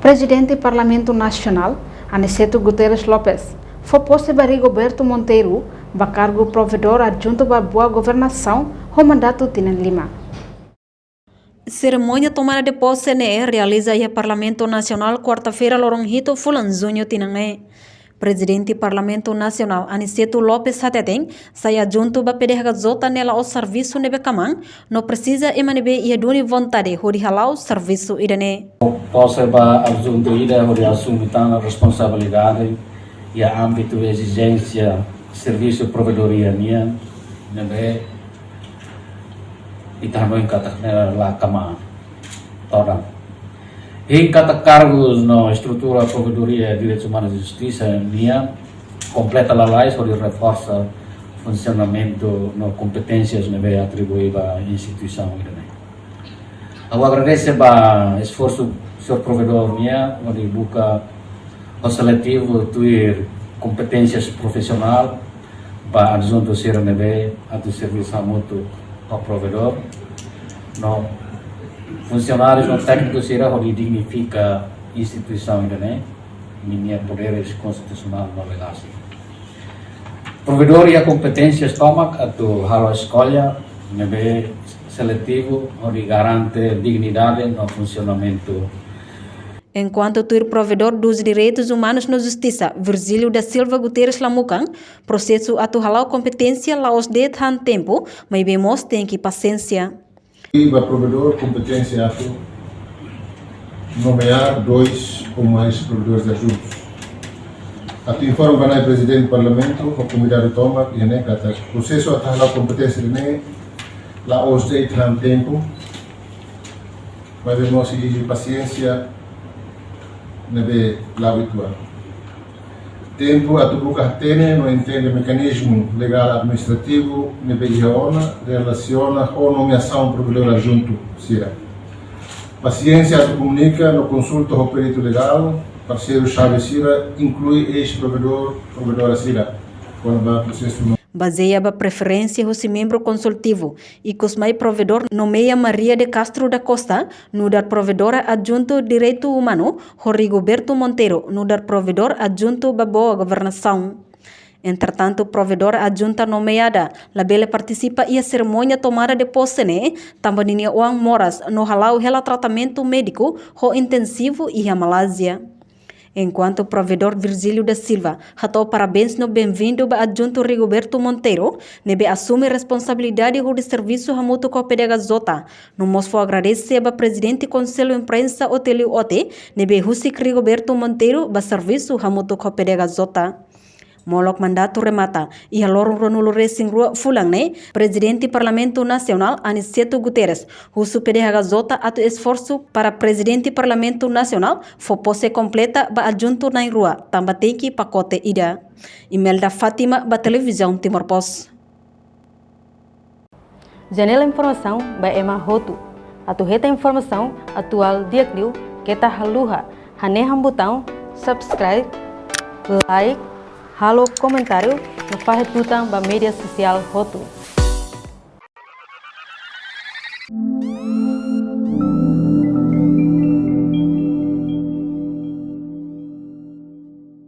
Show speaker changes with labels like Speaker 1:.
Speaker 1: Presidente do Parlamento Nacional, Aniceto Guterres Lopes, foi posto para Rigoberto Monteiro, para cargo provedor adjunto para boa governação, o mandato de Lima.
Speaker 2: Cerimônia tomada de posse realiza o Parlamento Nacional quarta-feira Loronhito Fulanzunho Tinangue. Presidente do Parlamento Nacional Aniceto Lopes Hateteng sai adjunto para pedir gazota nela o serviço nebe kamang não precisa emanebe e duni vontade hori halau serviço idane.
Speaker 3: Posse para adjunto ida hori assumir a responsabilidade e a âmbito de exigência serviço provedoria nia nebe itahno kata la kama orang. Em cada cargos na estrutura provedoria de direitos humanos e justiça, minha completa a lei sobre reforça funcionamento nas competências que é atribuída à instituição. Eu agradeço o esforço do senhor provedor minha, onde busca o seletivo ter competências profissionais para adjunto ser a do serviço mútuo ao provedor. Funcionários não técnicos será onde dignifica a instituição ainda minha poderes constitucional não legais. Provedor e a competências toma a do halo escolha nebe seletivo onde garante dignidade no funcionamento.
Speaker 2: Enquanto o provedor dos direitos humanos na justiça, Virgílio da Silva Guterres Lamucan, processo a tu halau competência laos de tan tempo, mas vemos tem que paciência.
Speaker 4: O provedor competência a nomear 2 ou mais provedores adjuntos. A tu informa o presidente do parlamento, o comunidade toma e nem kata. Processo a halau competência de nem laos de tan tempo, mas vemos e paciência nebe la habitual. Tempo a tu buka tene não entende mecanismo legal administrativo nebe iona relaciona ou nomeação provedor adjunto sira. Paciência a tu comunica no consulta ao perito legal parceiro chave sira inclui provedora sira quando vai processo.
Speaker 2: Baseia a preferência do membro consultivo e cosmai provedor nomeia Maria de Castro da Costa no dar provedora adjunto direito humano, Rigoberto Monteiro no dar provedor adjunto da boa governação. Entretanto, provedora adjunta nomeada, labele participa e a cerimônia tomada de posse também Oang Moras no halau hela tratamento médico ho intensivo e a Malásia. Enquanto o provedor Virgílio da Silva ratou parabéns no bem-vindo para adjunto Rigoberto Monteiro, nebe assume responsabilidade do serviço hamuto com a Zota. No mosfo agradece a presidente do Conselho de Imprensa Otélio Ote, nebe Husik Rigoberto Monteiro para serviço hamuto com a Zota. Molok mandato remata e a lorong Ronulo Racing Rua Fulang presidente do Parlamento Nacional Aniceto Guterres, o superior gazota ato esforço para presidente do Parlamento Nacional for posse completa ba adjunto na rua, tambateki pacote ida. Imelda Fátima ba televisão Timor Post.
Speaker 5: Janela informação ba Emma Hotu. Atu reta informação atual diakliu kita haluha haneham botão subscribe, like, halo comentário no Farretutang ba mídia social Hotu.